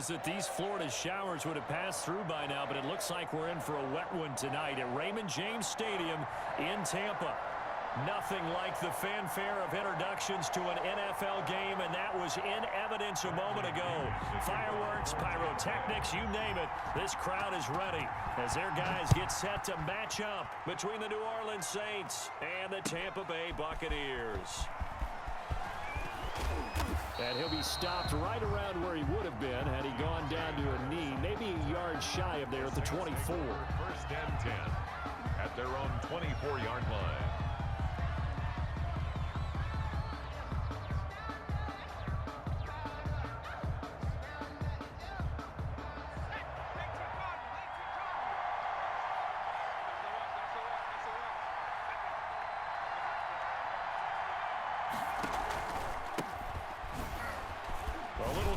seems that these Florida showers would have passed through by now, but it looks like we're in for a wet one tonight at Raymond James Stadium in Tampa. Nothing like the fanfare of introductions to an NFL game, and that was in evidence a moment ago. Fireworks, pyrotechnics, you name it. This crowd is ready as their guys get set to match up between the New Orleans Saints and the Tampa Bay Buccaneers. And he'll be stopped right around where he would have been had he gone down to a knee, maybe a yard shy of there at the 24. First and 10 at their own 24-yard line.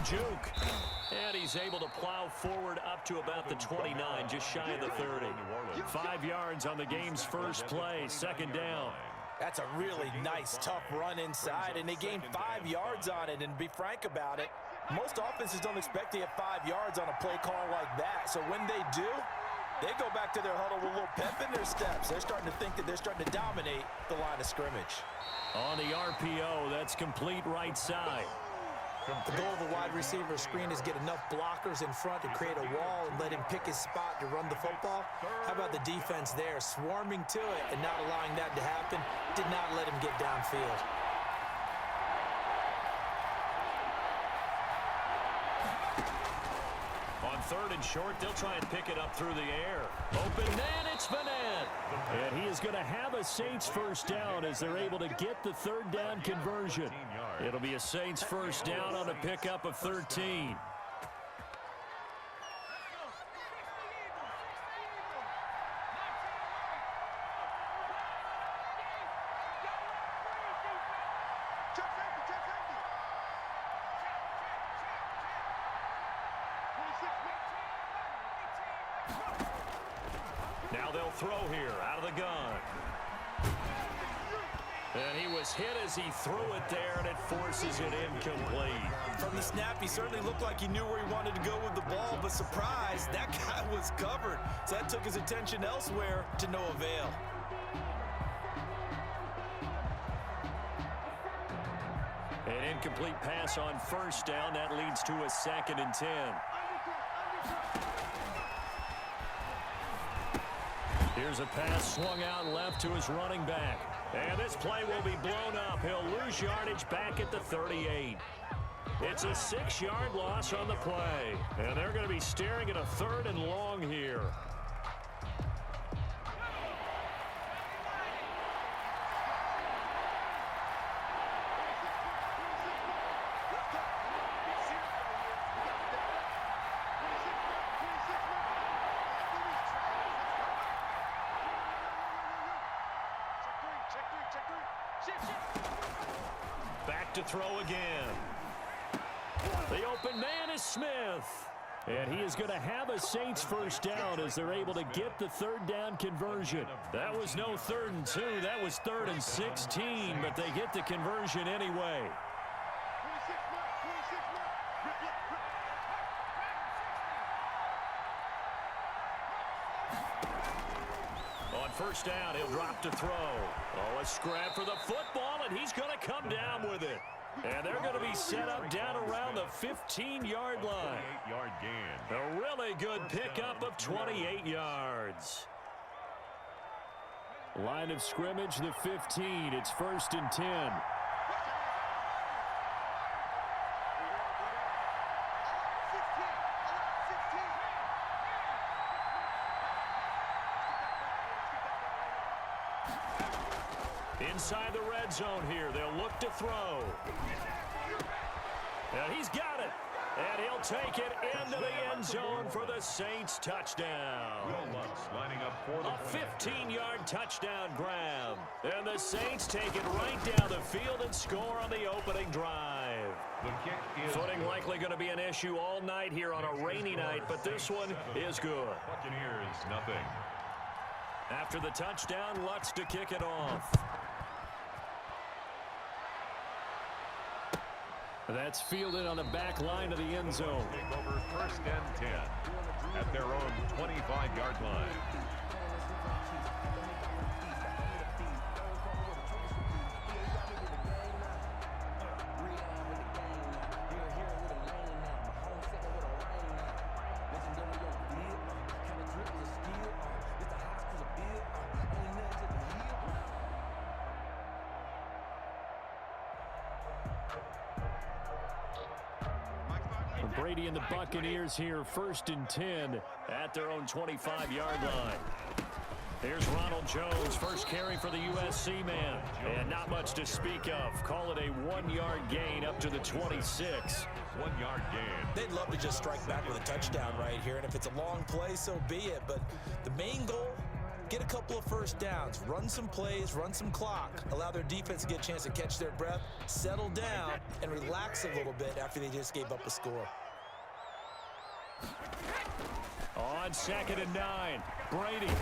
Juke, and he's able to plow forward up to about the 29, just shy of the 30. 5 yards on the game's first play, second down. That's a really nice, tough run inside, and they gained 5 yards on it. And to be frank about it, most offenses don't expect to get 5 yards on a play call like that. So when they do, they go back to their huddle with a little pep in their steps. They're starting to think that they're starting to dominate the line of scrimmage. On the RPO, that's complete right side. The goal of a wide receiver screen is get enough blockers in front to create a wall and let him pick his spot to run the football. How about the defense there, swarming to it and not allowing that to happen? Did not let him get downfield. On third and short, they'll try and pick it up through the air. Open man, it's Vanette. And he is going to have a Saints first down as they're able to get the third down conversion. It'll be a Saints first down on a pickup of 13. Now they'll throw here out of the gun. And he was hit as he threw it there, and it forces it incomplete. From the snap, he certainly looked like he knew where he wanted to go with the ball, but surprise, that guy was covered. So that took his attention elsewhere to no avail. An incomplete pass on first down. That leads to a 2nd and 10. Here's a pass swung out left to his running back. And this play will be blown up. He'll lose yardage back at the 38. It's a 6-yard loss on the play. And they're going to be staring at a 3rd and long here. Back to throw again. The open man is Smith. And he is going to have a Saints first down as they're able to get the third down conversion. That was no 3rd and 2. That was 3rd and 16, but they get the conversion anyway. On first down, he'll drop to throw. Oh, a scrap for the football, and he's going to come down with it. And they're going to be set up down around the 15-yard line. 28-yard gain. A really good pickup of 28 yards. Line of scrimmage, the 15. It's 1st and 10. Inside the red zone here, they'll look to throw. And he's got it. And he'll take it into the end zone for the Saints touchdown. Lining up for the a 15-yard touchdown grab. And the Saints take it right down the field and score on the opening drive. The kick is footing likely going to be an issue all night here on a rainy night, but this one is good. Buccaneers, nothing. After the touchdown, Lutz to kick it off. That's fielded on the back line of the end zone. Take over 1st and 10 at their own 25-yard line. Brady and the Buccaneers here, 1st and 10 at their own 25-yard line. Here's Ronald Jones, first carry for the USC man. And not much to speak of. Call it a 1-yard gain up to the 26. 1-yard gain. They'd love to just strike back with a touchdown right here, and if it's a long play, so be it. But the main goal, get a couple of first downs, run some plays, run some clock, allow their defense to get a chance to catch their breath, settle down, and relax a little bit after they just gave up a score. On 2nd and 9, Brady.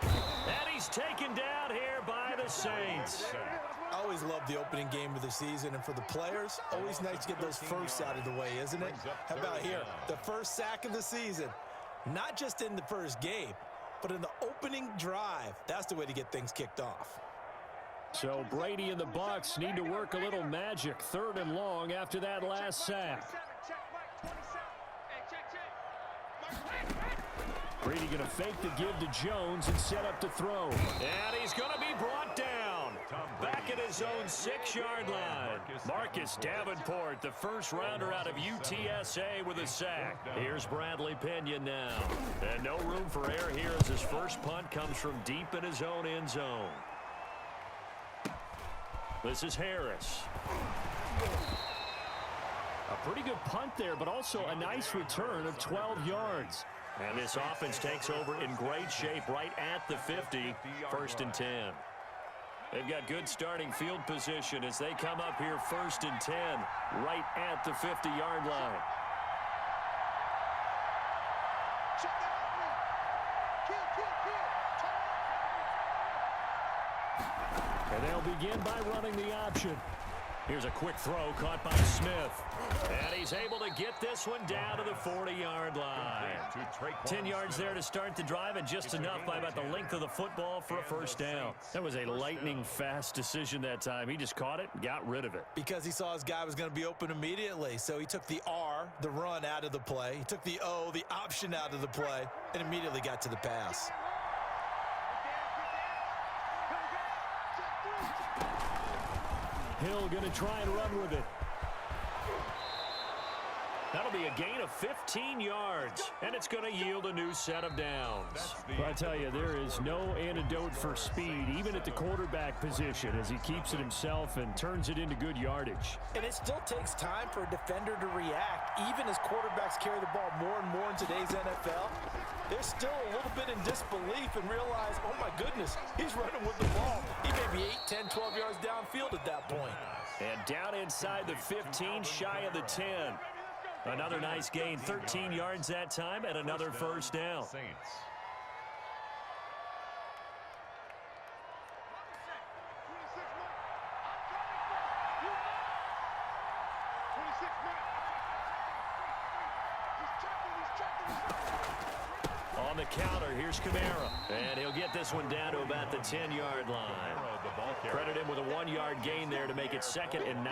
And he's taken down here by the Saints. I always love the opening game of the season, and for the players, always nice to get those firsts out of the way, isn't it? How about here, the first sack of the season? Not just in the first game, but in the opening drive. That's the way to get things kicked off. So Brady and the Bucs need to work a little magic. 3rd and long after that last sack. Brady going to fake the give to Jones and set up to throw. And he's going to be brought down. Back at his own 6-yard line. Marcus Davenport, the first rounder out of UTSA with a sack. Here's Bradley Pinion now. And no room for error here as his first punt comes from deep in his own end zone. This is Harris. A pretty good punt there, but also a nice return of 12 yards. And this offense takes over in great shape right at the 50, 1st and 10. They've got good starting field position as they come up here 1st and 10, right at the 50-yard line. And they'll begin by running the option. Here's a quick throw caught by Smith. And he's able to get this one down to the 40-yard line. 10 yards there to start the drive, and just enough by about the length of the football for a first down. That was a lightning-fast decision that time. He just caught it and got rid of it. Because he saw his guy was going to be open immediately. So he took the R, the run, out of the play. He took the O, the option, out of the play, and immediately got to the pass. Hill going to try and run with it. That'll be a gain of 15 yards, and it's going to yield a new set of downs. Well, I tell you, there is no antidote for speed, even at the quarterback position, as he keeps it himself and turns it into good yardage. And it still takes time for a defender to react. Even as quarterbacks carry the ball more and more in today's NFL, they're still a little bit in disbelief and realize, oh my goodness, he's running with the ball. He may be 8, 10, 12 yards downfield at that point. And down inside the 15, shy of the 10. Another nice gain, 13 yards that time, and another first down. Saints. On the counter, here's Kamara. And he'll get this one down to about the 10-yard line. Credit him with a 1-yard gain there to make it 2nd and 9.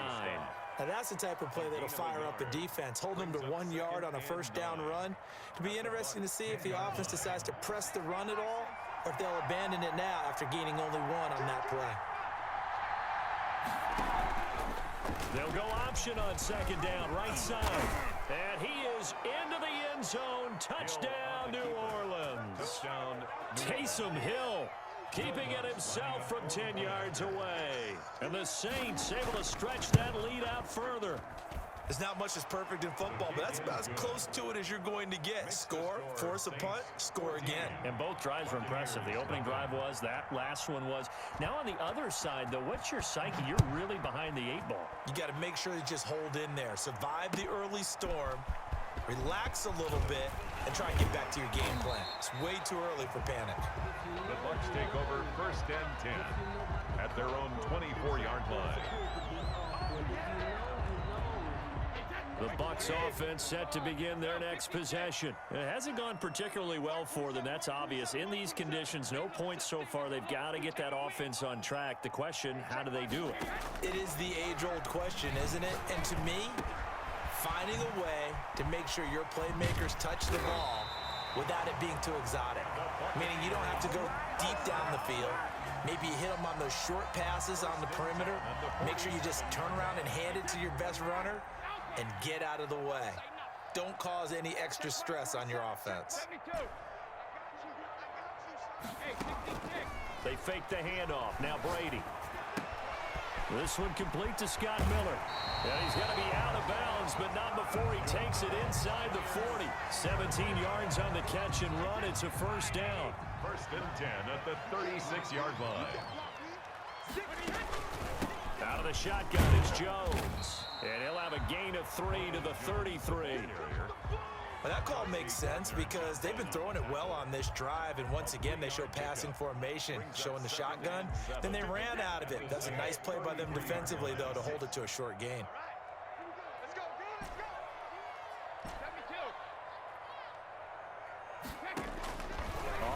Now that's the type of play that'll fire up a defense. Hold them to 1 yard on a first down run. It'll be interesting to see if the offense decides to press the run at all, or if they'll abandon it now after gaining only 1 on that play. They'll go option on 2nd down, right side. And he is into the end zone. Touchdown, New Orleans. Taysom Hill keeping it himself from 10 yards away. And the Saints able to stretch that lead out further. There's not much that's perfect in football, but that's about as close to it as you're going to get. Score, force a punt, score again. And both drives were impressive. The opening drive was, that last one was. Now on the other side, though, what's your psyche? You're really behind the 8 ball. You got to make sure you just hold in there. Survive the early storm, relax a little bit, and try and get back to your game plan. It's way too early for panic. The Bucs take over 1st and 10 at their own 24-yard line. The Bucs offense set to begin their next possession. It hasn't gone particularly well for them. That's obvious. In these conditions, no points so far. They've got to get that offense on track. The question, how do they do it? It is the age-old question, isn't it? And to me, finding a way to make sure your playmakers touch the ball without it being too exotic. Meaning you don't have to go deep down the field. Maybe you hit them on those short passes on the perimeter. Make sure you just turn around and hand it to your best runner and get out of the way. Don't cause any extra stress on your offense. They fake the handoff. Now Brady. This one complete to Scott Miller. And he's going to be out of bounds, but not before he takes it inside the 40. 17 yards on the catch and run. It's a first down. 1st and 10 at the 36-yard line. Out of the shotgun, it's Jones. And he'll have a gain of 3 to the 33. Well, that call makes sense because they've been throwing it well on this drive, and once again, they show passing formation, showing the shotgun. Then they ran out of it. That's a nice play by them defensively, though, to hold it to a short gain.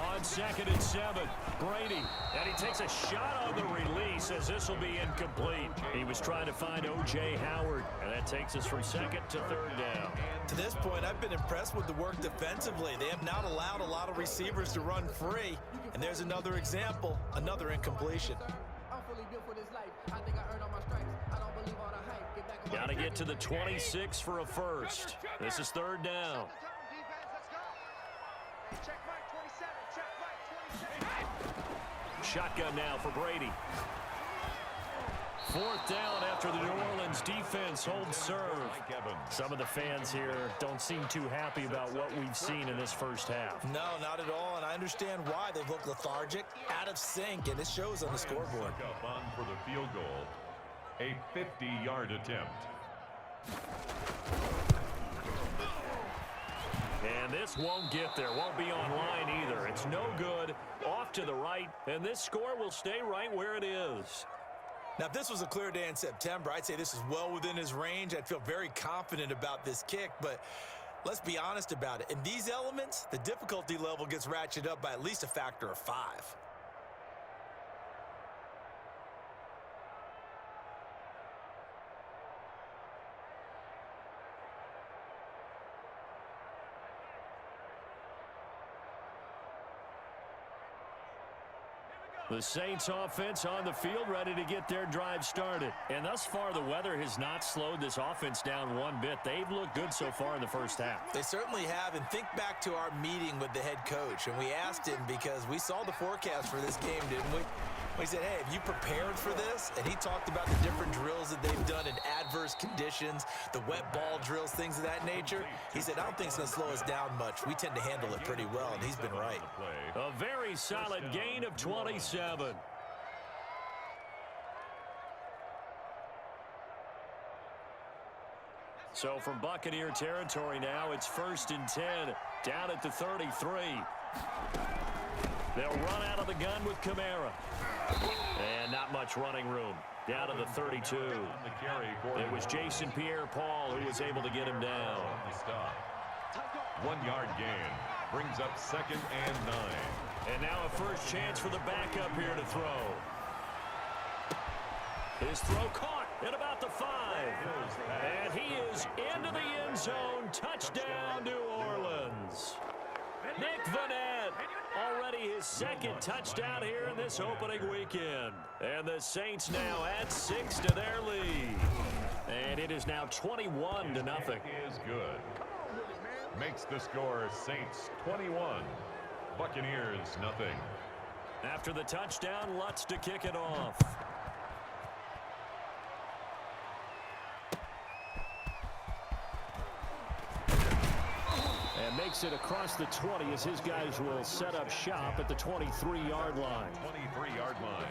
On 2nd and 7, Brady. And he takes a shot on the release as this will be incomplete. He was trying to find O.J. Howard, and that takes us from 2nd to 3rd down. To this point, I've been impressed with the work defensively. They have not allowed a lot of receivers to run free. And there's another example, another incompletion. Got to get to the 26 for a first. This is 3rd down. Shotgun now for Brady. 4th down after the New Orleans defense holds serve. Some of the fans here don't seem too happy about what we've seen in this first half. No, not at all, and I understand why. They've looked lethargic, out of sync, and it shows on the scoreboard. Up on for the field goal, a 50-yard attempt. And this won't get there, won't be online either. It's no good, off to the right, and this score will stay right where it is. Now, if this was a clear day in September, I'd say this is well within his range. I'd feel very confident about this kick, but let's be honest about it. In these elements, the difficulty level gets ratcheted up by at least a factor of 5. The Saints offense on the field, ready to get their drive started. And thus far, the weather has not slowed this offense down one bit. They've looked good so far in the first half. They certainly have. And think back to our meeting with the head coach. And we asked him because we saw the forecast for this game, didn't we? We said, hey, have you prepared for this? And he talked about the different drills that they've done in adverse conditions, the wet ball drills, things of that nature. He said, I don't think it's going to slow us down much. We tend to handle it pretty well, and he's been right. A very solid gain of 27. So from Buccaneer territory now, it's 1st and 10, down at the 33. They'll run out of the gun with Kamara. And not much running room. Down to the 32. It was Jason Pierre-Paul who was able to get him down. 1-yard gain brings up 2nd and 9. And now a first chance for the backup here to throw. His throw caught at about the 5. And he is into the end zone. Touchdown, New Orleans. Nick Vanette, already his 2nd touchdown here in this opening weekend. And the Saints now add 6 to their lead. And it is now 21-0. Is good. Makes the score Saints 21, Buccaneers nothing. After the touchdown, Lutz to kick it off. And makes it across the 20 as his guys will set up shop at the 23-yard line. 23-yard line.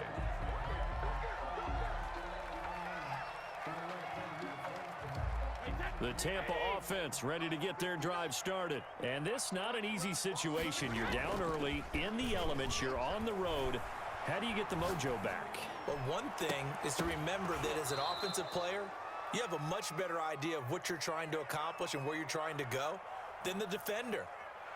The Tampa offense ready to get their drive started. And this not an easy situation. You're down early, in the elements, you're on the road. How do you get the mojo back? Well, one thing is to remember that as an offensive player, you have a much better idea of what you're trying to accomplish and where you're trying to go than the defender.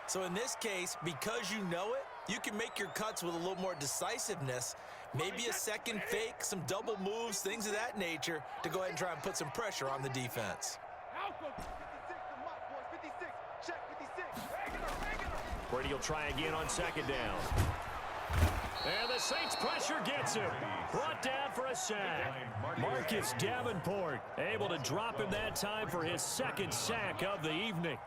So in this case, because you know it, you can make your cuts with a little more decisiveness, maybe a second fake, some double moves, things of that nature, to go ahead and try and put some pressure on the defense. Brady will try again on second down. And the Saints pressure gets him. Brought down for a sack. Marcus Davenport able to drop him that time for his second sack of the evening.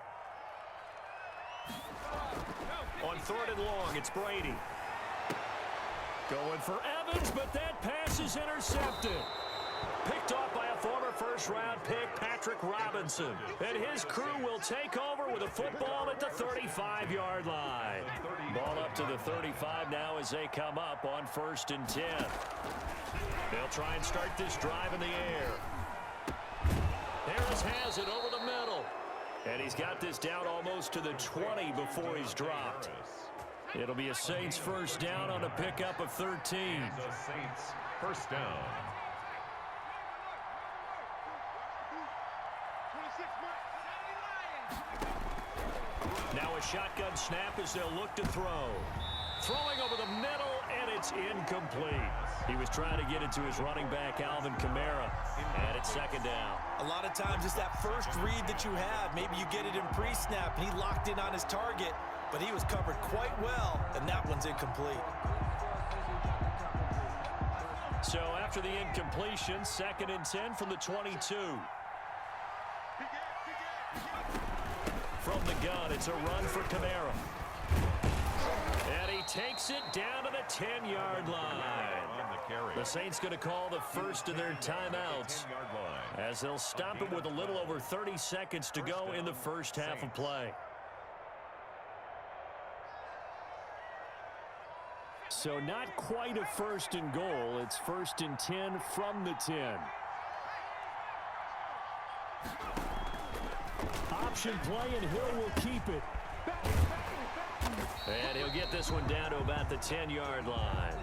On 3rd and long, it's Brady. Going for Evans, but that pass is intercepted. Picked off by a former first-round pick, Patrick Robinson. And his crew will take over with a football at the 35-yard line. Ball up to the 35 now as they come up on 1st and 10. They'll try and start this drive in the air. Harris has it over the middle. And he's got this down almost to the 20 before he's dropped. It'll be a Saints first down on a pickup of 13. The Saints first down. Now a shotgun snap as they'll look to throw. Throwing over the middle, and it's incomplete. He was trying to get it to his running back, Alvin Kamara, and it's 2nd down. A lot of times it's that first read that you have. Maybe you get it in pre-snap, and he locked in on his target, but he was covered quite well, and that one's incomplete. So after the incompletion, 2nd and 10 from the 22. From the gun, it's a run for Kamara. And he takes it down to the 10-yard line. The Saints going to call the first of their timeouts as they'll stop it with a little over 30 seconds to go in the first half of play. So not quite a 1st and goal. It's 1st and 10 from the 10. Option play, and Hill will keep it. And he'll get this one down to about the 10-yard line.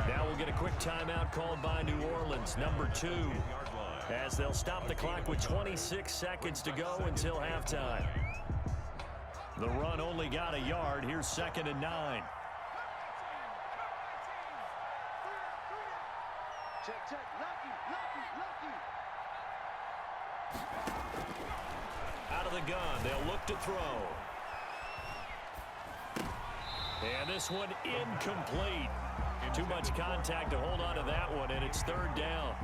Now we'll get a quick timeout called by New Orleans, number 2, as they'll stop the clock with 26 seconds to go until halftime. The run only got a yard. Here's 2nd and 9. Check. Lucky. Out of the gun, they'll look to throw. And this one incomplete. Too much contact to hold on to that one, and it's 3rd down.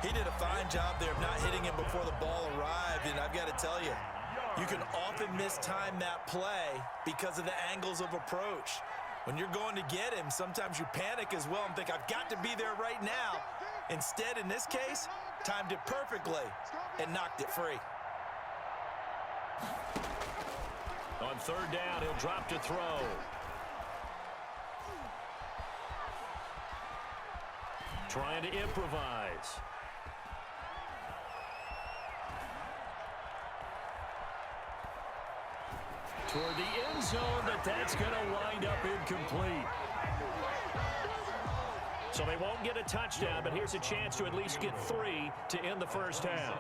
He did a fine job there of not hitting him before the ball arrived, and I've got to tell you, you can often mistime that play because of the angles of approach. When you're going to get him, sometimes you panic as well and think, I've got to be there right now. Instead, in this case, timed it perfectly and knocked it free. On 3rd down, he'll drop to throw. Trying to improvise. Toward the end zone, but that's going to wind up incomplete. So they won't get a touchdown, but here's a chance to at least get 3 to end the first half.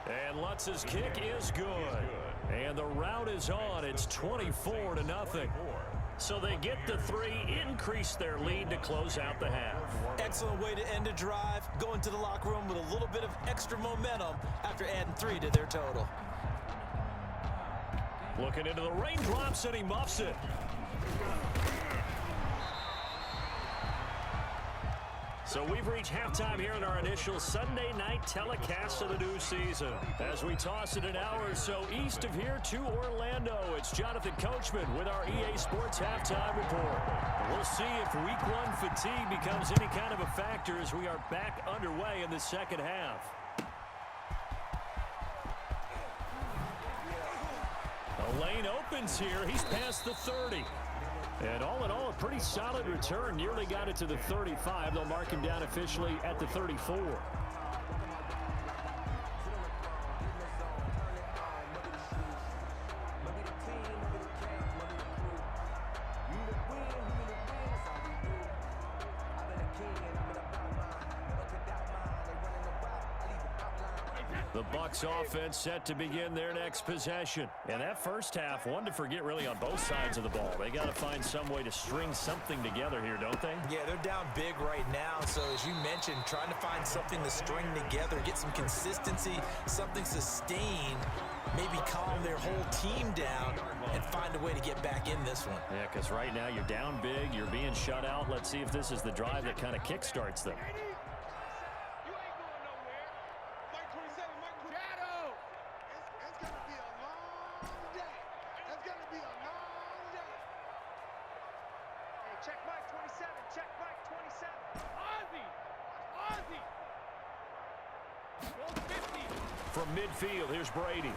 And Lutz's kick is good. And the route is on. It's 24-0. So they get the 3, increase their lead to close out the half. Excellent way to end a drive. Go into the locker room with a little bit of extra momentum after adding 3 to their total. Looking into the raindrops, and he muffs it. So we've reached halftime here in our initial Sunday night telecast of the new season. As we toss it an hour or so east of here to Orlando, it's Jonathan Coachman with our EA Sports Halftime Report. We'll see if Week 1 fatigue becomes any kind of a factor as we are back underway in the second half. The lane opens here. He's past the 30. And all in all, a pretty solid return. Nearly got it to the 35. They'll mark him down officially at the 34. The Bucs offense set to begin their next possession. And that first half, one to forget really on both sides of the ball. They got to find some way to string something together here, don't they? Yeah, they're down big right now. So as you mentioned, trying to find something to string together, get some consistency, something sustained, maybe calm their whole team down and find a way to get back in this one. Yeah, because right now you're down big, you're being shut out. Let's see if this is the drive that kind of kickstarts them. Check Mike 27. Check Mike 27. Ozzy. From midfield, here's Brady.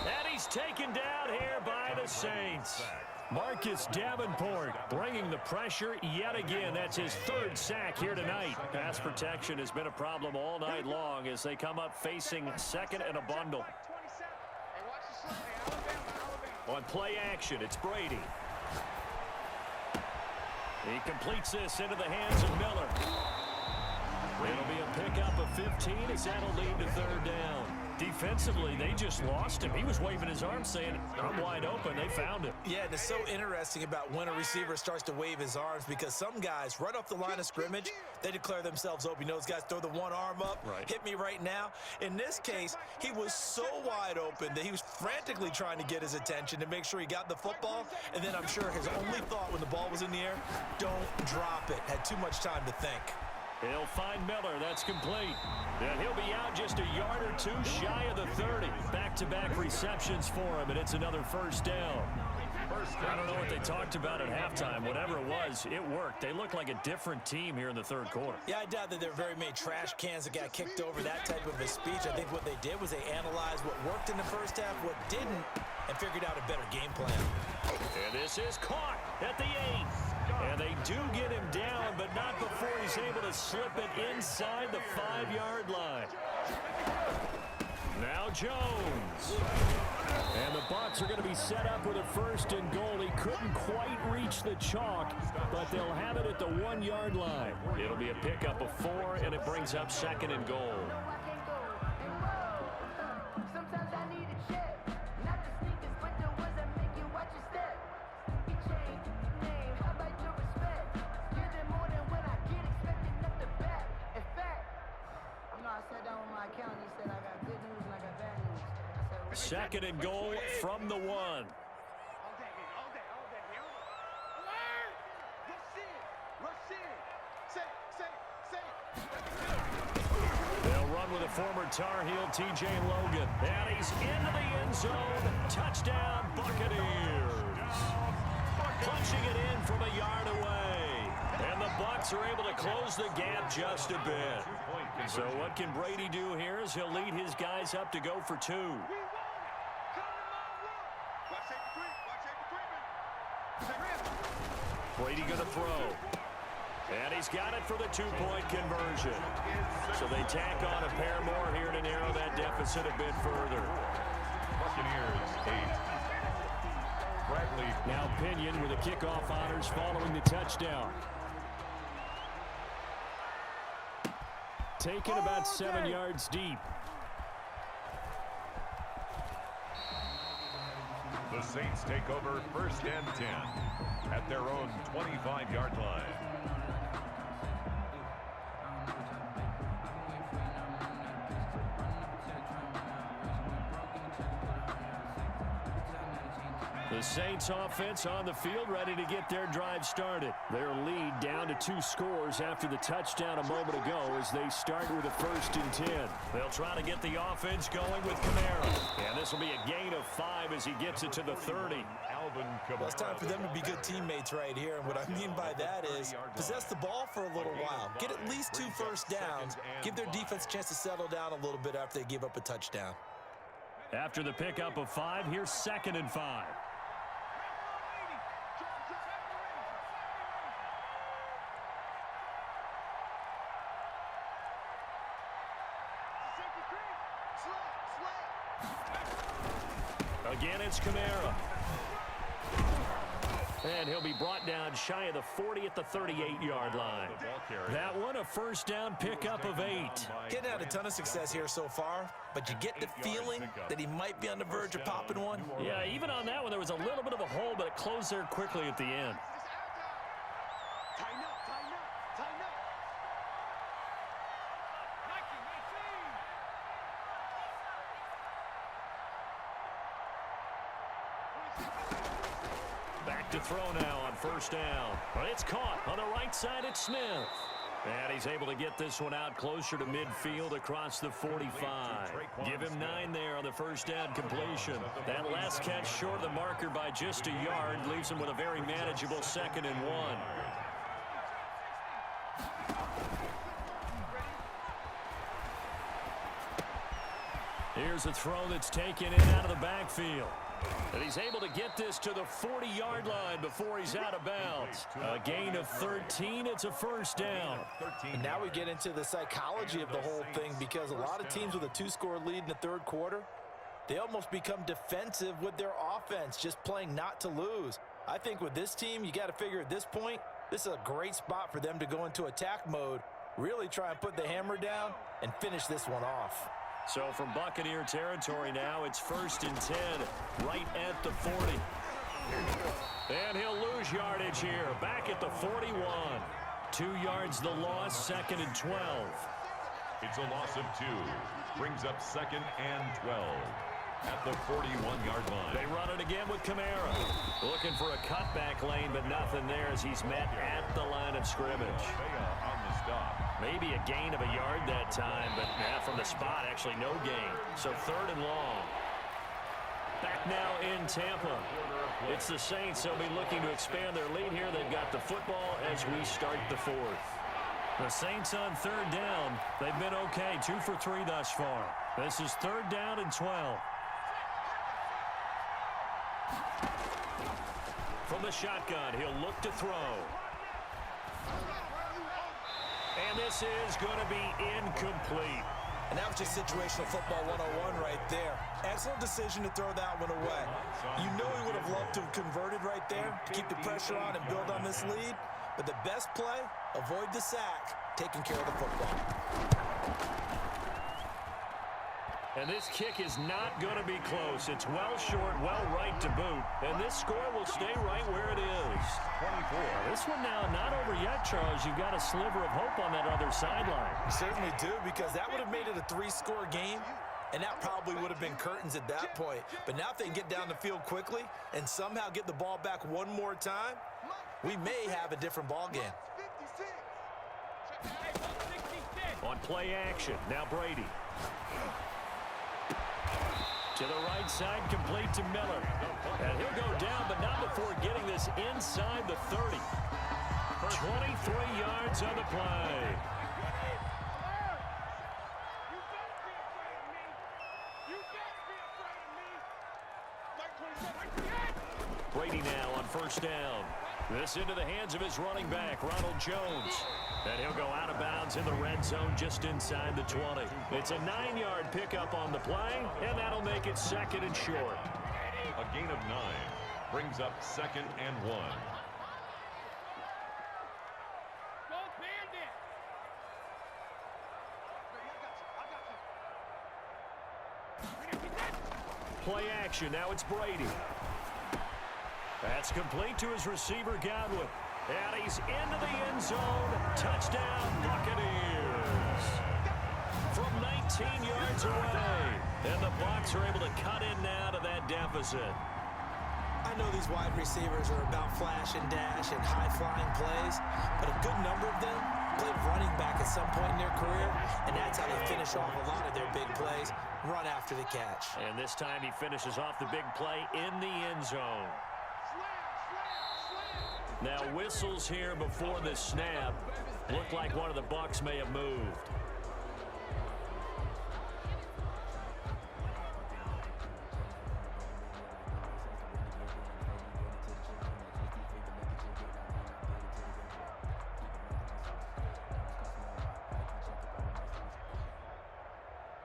And he's taken down here by the Saints. Marcus Davenport bringing the pressure yet again. That's his third sack here tonight. Pass protection has been a problem all night long as they come up facing second and a bundle. On play action, it's Brady. He completes this into the hands of Miller. It'll be a pickup of 15 as that'll lead to third down. Defensively, they just lost him. He was waving his arms saying, I'm wide open. They found him. Yeah, and it's so interesting about when a receiver starts to wave his arms because some guys, right off the line of scrimmage, they declare themselves open. Those guys throw the one arm up, hit me right now. In this case, he was so wide open that he was frantically trying to get his attention to make sure he got the football. And then I'm sure his only thought when the ball was in the air, don't drop it. Had too much time to think. He'll find Miller. That's complete. And he'll be out just a yard or two shy of the 30. Back-to-back receptions for him, and it's another first down. I don't know what they talked about at halftime. Whatever it was, it worked. They look like a different team here in the third quarter. Yeah, I doubt that there were very many trash cans that got kicked over, that type of a speech. I think what they did was they analyzed what worked in the first half, what didn't, and figured out a better game plan. And this is caught at the 8. And they do get him down, but not before he's able to slip it inside the 5-yard line. Now Jones. And the Bucs are going to be set up with a first and goal. He couldn't quite reach the chalk, but they'll have it at the 1-yard line. It'll be a pickup of 4, and it brings up second and goal. Second and goal from the 1. They'll run with a former Tar Heel, T.J. Logan. And he's into the end zone. Touchdown, Buccaneers. Punching it in from a yard away. And the Bucs are able to close the gap just a bit. So what can Brady do here is he'll lead his guys up to go for 2. Brady going to throw. And he's got it for the 2-point conversion. So they tack on a pair more here to narrow that deficit a bit further. Buccaneers 8. Bradley. Now Pinion with the kickoff honors following the touchdown. Taken about 7 yards deep. The Saints take over first and 10 at their own 25-yard line. The Saints offense on the field ready to get their drive started. Their lead down to 2 scores after the touchdown a moment ago as they start with a first and 10. They'll try to get the offense going with Kamara. And this will be a gain of 5 as he gets it to the 30. Well, it's time for them to be good teammates right here. And what I mean by that is possess the ball for a little while. Get at least 2 first downs. Give their defense a chance to settle down a little bit after they give up a touchdown. After the pickup of 5, here's second and 5. Again, it's Kamara. And he'll be brought down shy of the 40 at the 38-yard line. That one, a first down pickup of 8. Getting had a ton of success here so far, but you get the feeling that he might be on the verge of popping one. Yeah, even on that one, there was a little bit of a hole, but it closed there quickly at the end. Tighten up, tighten up, tighten up. Back to throw now on first down. But it's caught on the right side. It's Smith. And he's able to get this one out closer to midfield across the 45. Give him 9 there on the first down completion. That last catch short of the marker by just a yard leaves him with a very manageable 2nd and 1. Here's a throw that's taken in out of the backfield. And he's able to get this to the 40-yard line before he's out of bounds. A gain of 13. It's a first down. And now we get into the psychology of the whole thing, because a lot of teams with a 2-score lead in the third quarter, they almost become defensive with their offense, just playing not to lose. I think with this team, you got to figure at this point, this is a great spot for them to go into attack mode, really try and put the hammer down and finish this one off. So from Buccaneer territory now, it's 1st and 10, right at the 40. And he'll lose yardage here, back at the 41. 2 yards the loss, 2nd and 12. It's a loss of 2. Brings up 2nd and 12 at the 41-yard line. They run it again with Kamara. Looking for a cutback lane, but nothing there as he's met at the line of scrimmage. On the stop. Maybe a gain of a yard that time, but from the spot, actually no gain. So 3rd and long. Back now in Tampa. It's the Saints. They'll be looking to expand their lead here. They've got the football as we start the 4th. The Saints on 3rd down. They've been okay, 2 for 3 thus far. This is 3rd down and 12. From the shotgun, he'll look to throw. And this is going to be incomplete. And that was just situational football 101 right there. Excellent decision to throw that one away. You know he would have loved to have converted right there, keep the pressure on and build on this lead. But the best play, avoid the sack, taking care of the football. And this kick is not going to be close. It's well short, well right to boot. And this score will stay right where it is. 24. This one now not over yet, Charles. You've got a sliver of hope on that other sideline. You certainly do, because that would have made it a 3-score game, and that probably would have been curtains at that point. But now if they can get down the field quickly and somehow get the ball back one more time, we may have a different ball game. On play action, now Brady. To the right side, complete to Miller. And he'll go down, but not before getting this inside the 30. 23 yards on the play. Brady now on first down. This into the hands of his running back, Ronald Jones. And he'll go out of bounds in the red zone just inside the 20. It's a 9-yard pickup on the play, and that'll make it 2nd and short. A gain of 9 brings up 2nd and 1. Play action, now it's Brady. That's complete to his receiver, Godwin. And he's into the end zone. Touchdown, Buccaneers. From 19 yards away. And the Bucs are able to cut in now to that deficit. I know these wide receivers are about flash and dash and high-flying plays, but a good number of them played running back at some point in their career, and that's how they finish off a lot of their big plays, run after the catch. And this time he finishes off the big play in the end zone. Now whistles here before the snap. Looked like one of the Bucs may have moved.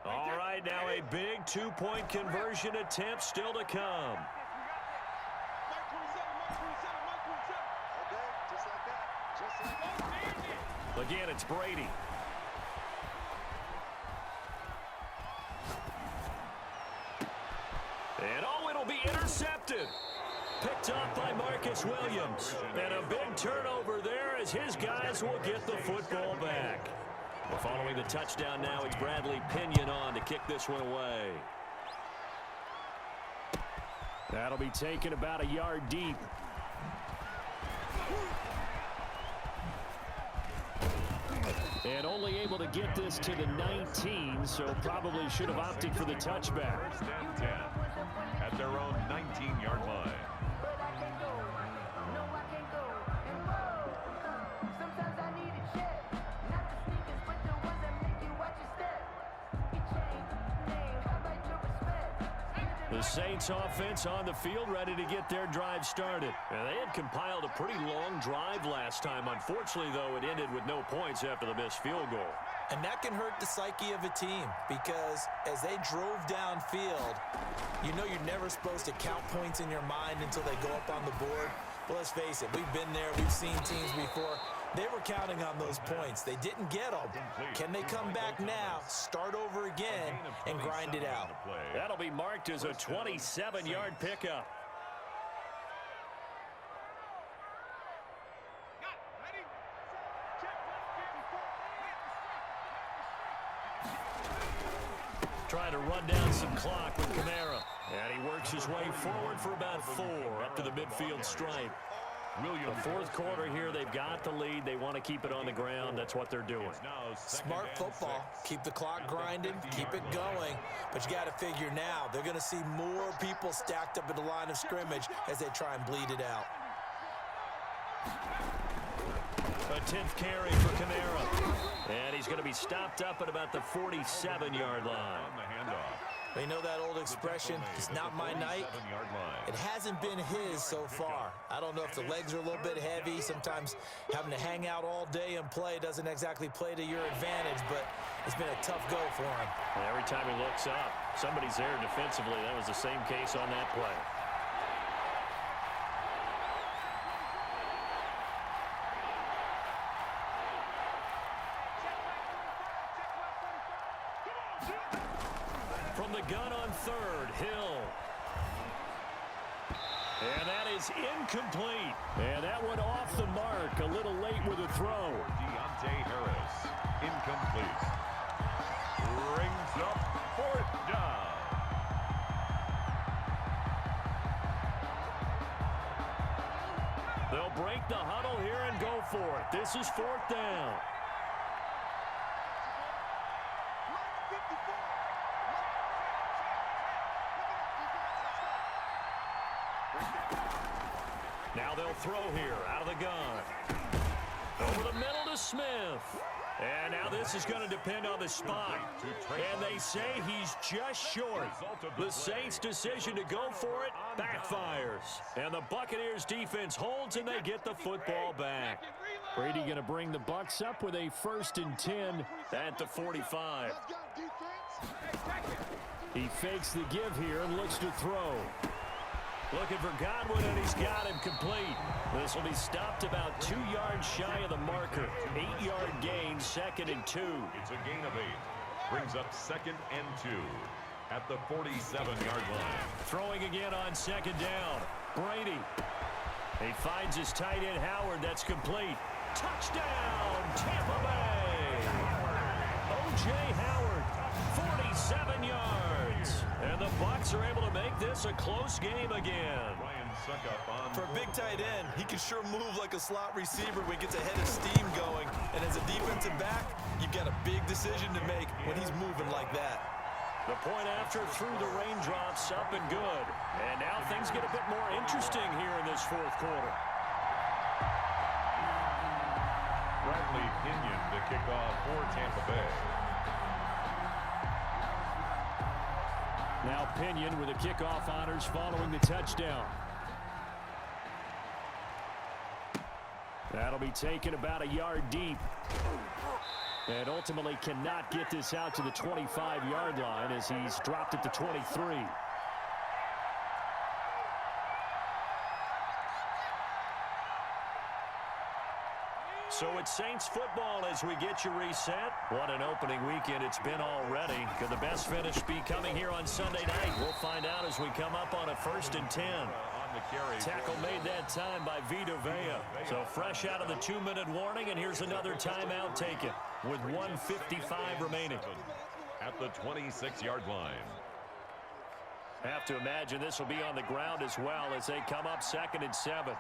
All right, now a big two-point conversion attempt still to come. Again, it's Brady. And it'll be intercepted. Picked up by Marcus Williams. And a big turnover there as his guys will get the football back. Well, following the touchdown now, it's Bradley Pinion on to kick this one away. That'll be taken about a yard deep. And only able to get this to the 19, so probably should have opted for the touchback. First and 10 at their own 19-yard line. The Saints offense on the field ready to get their drive started. And they had compiled a pretty long drive last time. Unfortunately, though, it ended with no points after the missed field goal. And that can hurt the psyche of a team because as they drove downfield, you know you're never supposed to count points in your mind until they go up on the board. But let's face it, we've been there. We've seen teams before. They were counting on those points. They didn't get them. Can they come back now, start over again, and grind it out? That'll be marked as a 27-yard pickup. Trying to run down some clock with Kamara. And he works his way forward for about 4 up to the midfield stripe. The fourth quarter here, they've got the lead. They want to keep it on the ground. That's what they're doing. Smart football. Keep the clock grinding. Keep it going. But you got to figure now, they're going to see more people stacked up at the line of scrimmage as they try and bleed it out. A 10th carry for Kamara. And he's going to be stopped up at about the 47-yard line. On the handoff. They know that old expression, it's not my night. It hasn't been his so far. I don't know if the legs are a little bit heavy. Sometimes having to hang out all day and play doesn't exactly play to your advantage, but it's been a tough go for him. Every time he looks up, somebody's there defensively. That was the same case on that play. From the gun on third, Hill. And that is incomplete. And that one off the mark, a little late with a throw. Deontay Harris, incomplete. Brings up 4th down. They'll break the huddle here and go for it. This is 4th down. Now they'll throw here out of the gun. Over the middle to Smith. And now this is going to depend on the spot. And they say he's just short. The Saints' decision to go for it backfires. And the Buccaneers defense holds and they get the football back. Brady going to bring the Bucs up with a 1st and 10 at the 45. He fakes the give here and looks to throw. Looking for Godwin, and he's got him complete. This will be stopped about 2 yards shy of the marker. 8-yard gain, 2nd and 2. It's a gain of 8. Brings up 2nd and 2 at the 47-yard line. Throwing again on 2nd down. Brady. He finds his tight end, Howard. That's complete. Touchdown, Tampa Bay. O.J. Howard, 47 yards. And the Bucs are able to make this a close game again. For a big tight end, he can sure move like a slot receiver when he gets a head of steam going. And as a defensive back, you've got a big decision to make when he's moving like that. The point after through the raindrops, up and good. And now things get a bit more interesting here in this 4th quarter. Bradley Pinion to kick off for Tampa Bay. Now Pinion with the kickoff honors following the touchdown. That'll be taken about a yard deep. And ultimately cannot get this out to the 25-yard line as he's dropped at the 23. So it's Saints football as we get you reset. What an opening weekend it's been already. Could the best finish be coming here on Sunday night? We'll find out as we come up on a 1st and 10. Tackle made that time by Vita Vea. So fresh out of the 2-minute warning, and here's another timeout taken with 1:55 remaining. At the 26-yard line. Have to imagine this will be on the ground as well as they come up 2nd and 7.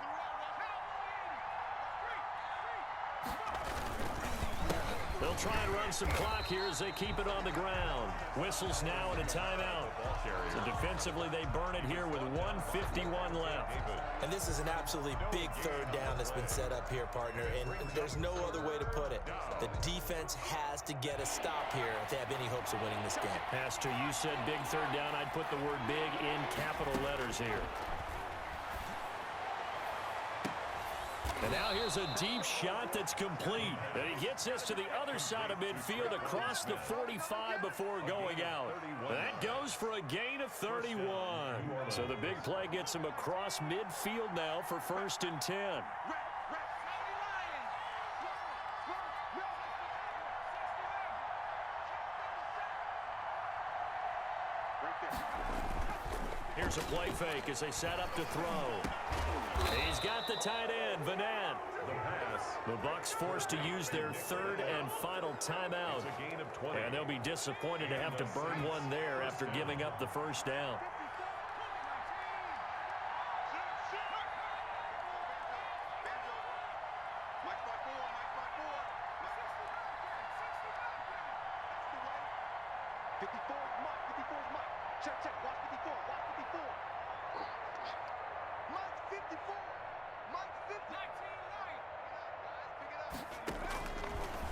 They'll try and run some clock here as they keep it on the ground. Whistles now and a timeout. So defensively, they burn it here with 1:51 left. And this is an absolutely big 3rd down that's been set up here, partner, and there's no other way to put it. The defense has to get a stop here if they have any hopes of winning this game. Pastor, you said big 3rd down. I'd put the word big in capital letters here. And now here's a deep shot that's complete. And he gets this to the other side of midfield across the 45 before going out. That goes for a gain of 31. So the big play gets him across midfield now for 1st and 10. Here's a play fake as they set up to throw. He's got the tight end, Vanant. The Bucs forced to use their 3rd and final timeout. And they'll be disappointed to have to burn one there after giving up the 1st down.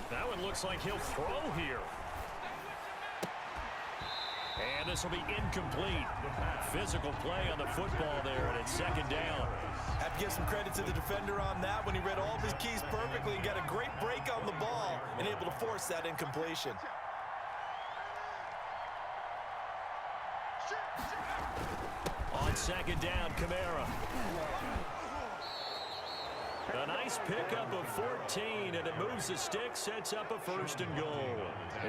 That one looks like he'll throw here. And this will be incomplete. Physical play on the football there, and it's 2nd down. Have to give some credit to the defender on that when he read all of his keys perfectly and got a great break on the ball and able to force that incompletion. On 2nd down, Kamara. A nice pickup of 14, and it moves the stick, sets up a 1st and goal.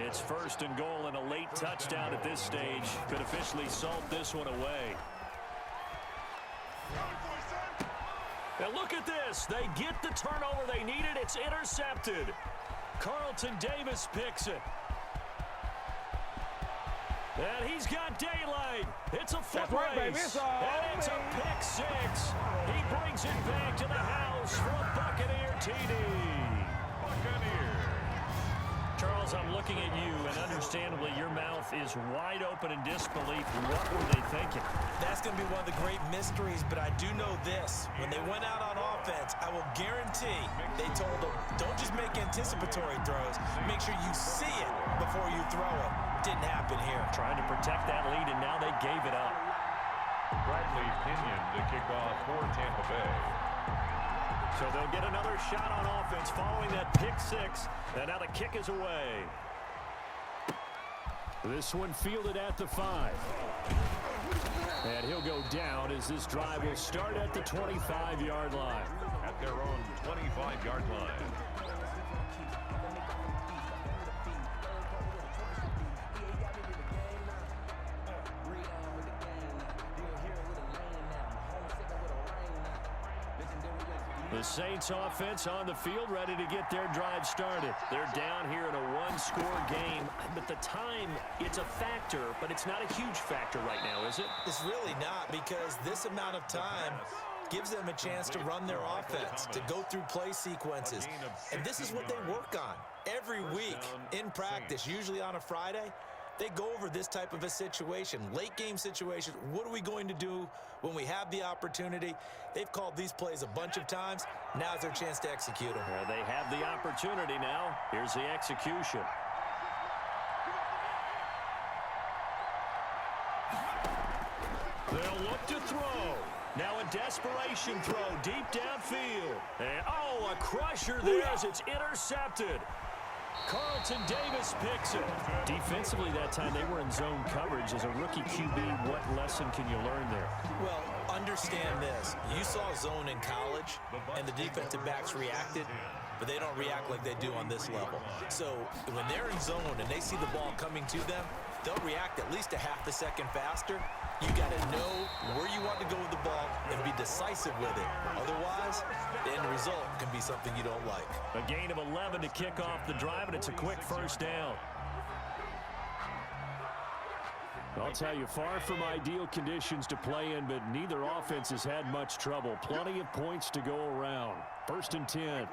It's 1st and goal and a late touchdown at this stage. Could officially salt this one away. Now look at this. They get the turnover they needed. It's intercepted. Carlton Davis picks it. And he's got daylight. It's a foot race. And it's a pick 6. He brings it back to the house for a Buccaneer TD. Buccaneer. Charles, I'm looking at you, and understandably, your mouth is wide open in disbelief. What were they thinking? That's going to be one of the great mysteries, but I do know this. When they went out on offense, I will guarantee they told them, don't just make anticipatory throws. Make sure you see it before you throw it. Didn't happen here. Trying to protect that lead, and now they gave it up. Bradley Pinion to kick off for Tampa Bay. So they'll get another shot on offense following that pick 6. And now the kick is away. This one fielded at the 5. And he'll go down as this drive will start at the 25-yard line. At their own 25-yard line. The Saints offense on the field ready to get their drive started. They're down here in a one-score game. But the time, it's a factor, but it's not a huge factor right now, is it? It's really not, because this amount of time gives them a chance to run their offense, to go through play sequences. And this is what they work on every week in practice, usually on a Friday. They go over this type of a situation, late game situation. What are we going to do when we have the opportunity? They've called these plays a bunch of times. Now's their chance to execute them. Well, they have the opportunity now. Here's the execution. They'll look to throw. Now a desperation throw deep downfield. And, oh, a crusher there as it's intercepted. Carlton Davis picks it. Defensively that time, they were in zone coverage. As a rookie QB, what lesson can you learn there? Well, understand this. You saw zone in college, and the defensive backs reacted. but they don't react like they do on this level. So when they're in zone and they see the ball coming to them, they'll react at least a half a second faster. You got to know where you want to go with the ball and be decisive with it. Otherwise, the end result can be something you don't like. A gain of 11 to kick off the drive, and it's a quick first down. I'll tell you, far from ideal conditions to play in, but neither offense has had much trouble. Plenty of points to go around. 1st and 10.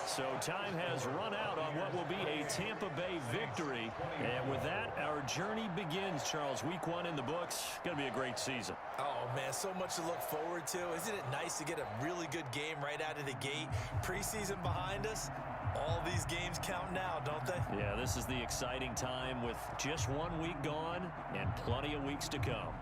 So time has run out on what will be a Tampa Bay victory. And with that, our journey begins, Charles. Week 1 in the books. Going to be a great season. Oh, man, so much to look forward to. Isn't it nice to get a really good game right out of the gate? Preseason behind us. All these games count now, don't they? Yeah, this is the exciting time with just 1 week gone and plenty of weeks to come.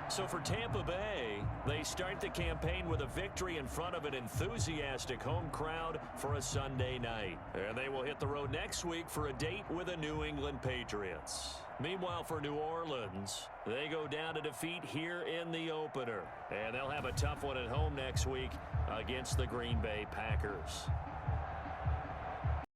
So for Tampa Bay, they start the campaign with a victory in front of an enthusiastic home crowd for a Sunday night. And they will hit the road next week for a date with the New England Patriots. Meanwhile, for New Orleans, they go down to defeat here in the opener. And they'll have a tough one at home next week against the Green Bay Packers.